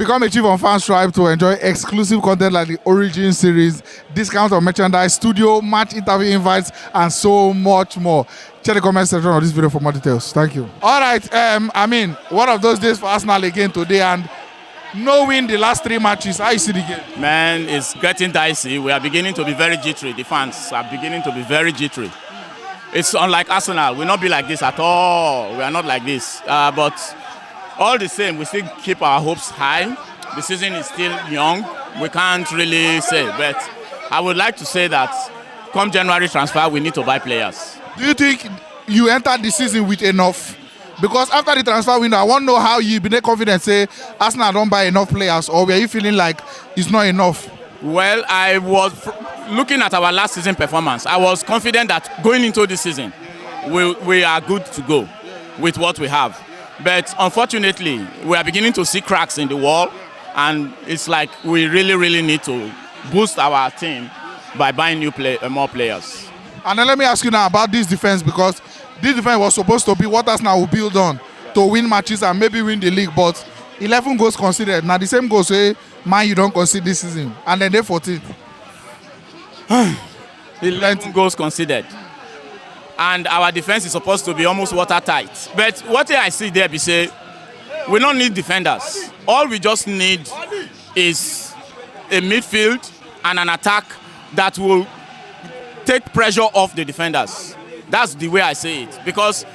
Become a chief on Fan Stripe to enjoy exclusive content like the Origin series, discounts on merchandise, studio, match interview invites, and so much more. Check the comment section of this video for more details. Thank you. All right, one of those days for Arsenal again today, and no win the last 3 matches. How you see the game? Man, it's getting dicey. We are beginning to be very jittery. The fans are beginning to be very jittery. It's unlike Arsenal. We'll not be like this at all. We are not like this. But all the same, we still keep our hopes high. The season is still young. We can't really say. But I would like to say that come January transfer, we need to buy players. Do you think you entered the season with enough? Because after the transfer window, I want to know how you been confident say Arsenal don't buy enough players, or were you feeling like it's not enough? Well, I was looking at our last season performance. I was confident that going into this season, we are good to go with what we have. But unfortunately, we are beginning to see cracks in the wall, and it's like we really, really need to boost our team by buying more players. And then let me ask you now about this defense, because this defense was supposed to be what Arsenal will build on to win matches and maybe win the league, but 11 goals conceded. Now the same goals say, man, you don't concede this season, and then they 14. 11 goals conceded. And our defense is supposed to be almost watertight. But what I see there, say, we don't need defenders. All we just need is a midfield and an attack that will take pressure off the defenders. That's the way I say it. Because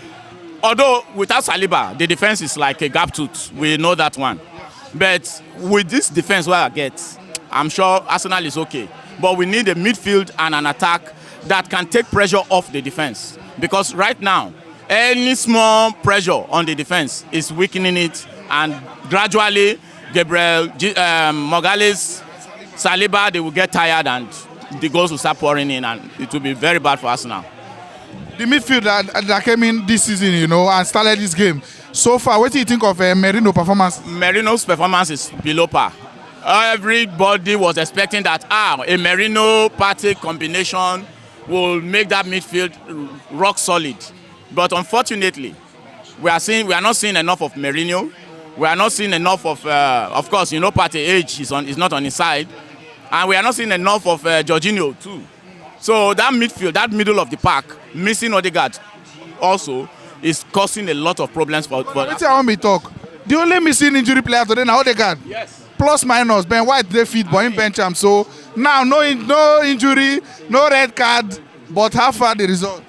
although without Saliba, the defense is like a gap tooth. We know that one. But with this defense what I get, I'm sure Arsenal is okay. But we need a midfield and an attack that can take pressure off the defense. Because right now, any small pressure on the defense is weakening it, and gradually, Gabriel, Morales, Saliba, they will get tired and the goals will start pouring in, and it will be very bad for Arsenal. The midfield that came in this season, and started this game. So far, what do you think of Merino's performance? Merino's performance is below par. Everybody was expecting that a Merino-Partey combination will make that midfield rock solid. But unfortunately, we are not seeing enough of Merino. We are not seeing enough of course, Partey age is not on his side. And we are not seeing enough of Jorginho too. So that midfield, that middle of the pack, missing Odegaard also is causing a lot of problems for Let's say I want me talk. The only missing injury player today now Odegaard. Yes. Plus minus, Ben White they fit, but in bench him. So now no injury, no red card, but how far the result?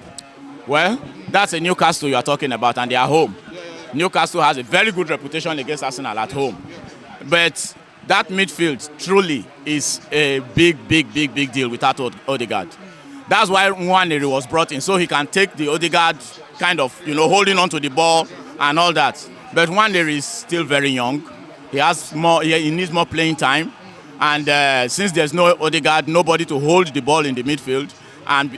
Well, that's a Newcastle you are talking about, and they are home. Newcastle has a very good reputation against Arsenal at home. But that midfield truly is a big deal without Odegaard. That's why Nwaneri was brought in, so he can take the Odegaard kind of, holding on to the ball and all that. But Nwaneri is still very young. He needs more playing time. And since there's no Odegaard, nobody to hold the ball in the midfield and,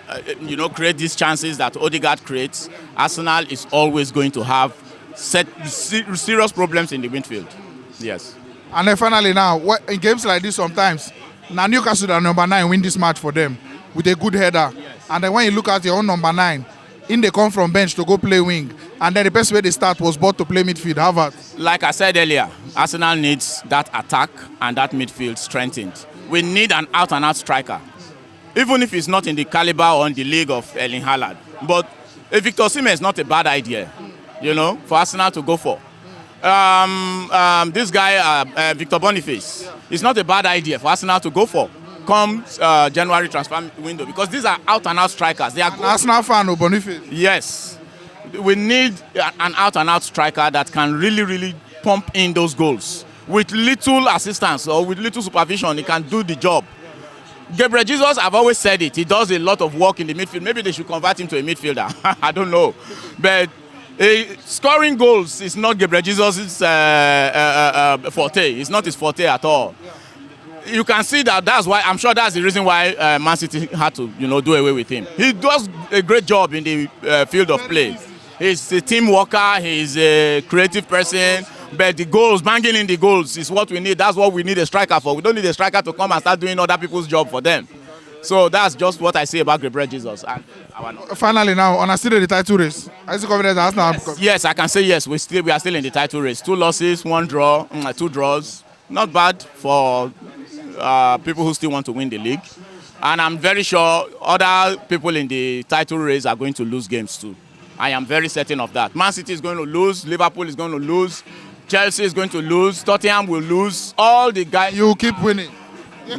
create these chances that Odegaard creates, Arsenal is always going to have serious problems in the midfield. Yes. And then finally now, in games like this sometimes, now Newcastle are number 9 win this match for them with a good header. Yes. And then when you look at your own number 9, they come from bench to go play wing. And then the best way they start was bought to play midfield. Harvard. Like I said earlier, Arsenal needs that attack and that midfield strengthened. We need an out-and-out striker. Even if he's not in the caliber or in the league of Erling Haaland. But a Victor Osimhen is not a bad idea, for Arsenal to go for. This guy, Victor Boniface, it's not a bad idea for Arsenal to go for come January transfer window, because these are out-and-out strikers. They are an Arsenal fan of Boniface. Yes. We need an out-and-out striker that can really pump in those goals. With little assistance or with little supervision, he can do the job. Gabriel Jesus, I've always said it, he does a lot of work in the midfield. Maybe they should convert him to a midfielder. I don't know. But scoring goals is not Gabriel Jesus' forte. It's not his forte at all. You can see that's why, I'm sure that's the reason why Man City had to, do away with him. He does a great job in the field of play. He's a team worker, he's a creative person, but the goals, banging in the goals is what we need. That's what we need a striker for. We don't need a striker to come and start doing other people's job for them. So that's just what I say about Gabriel Jesus. And finally now, on still in the title race. Are you confident Arsenal? Yes, I can say yes. We are still in the title race. 2 losses, 1 draw, 2 draws. not bad for people who still want to win the league. And I'm very sure other people in the title race are going to lose games too. I am very certain of that. Man City is going to lose, Liverpool is going to lose, Chelsea is going to lose, Tottenham will lose, all the guys. You keep winning.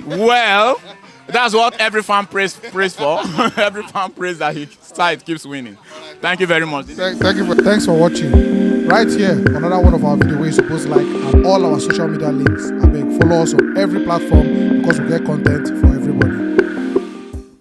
Well, that's what every fan prays for. Every fan prays that his side keeps winning. Thank you very much. Thanks for watching. Right here, another one of our videos where you're supposed to like, and all our social media links. I beg, follow us on every platform because we get content for every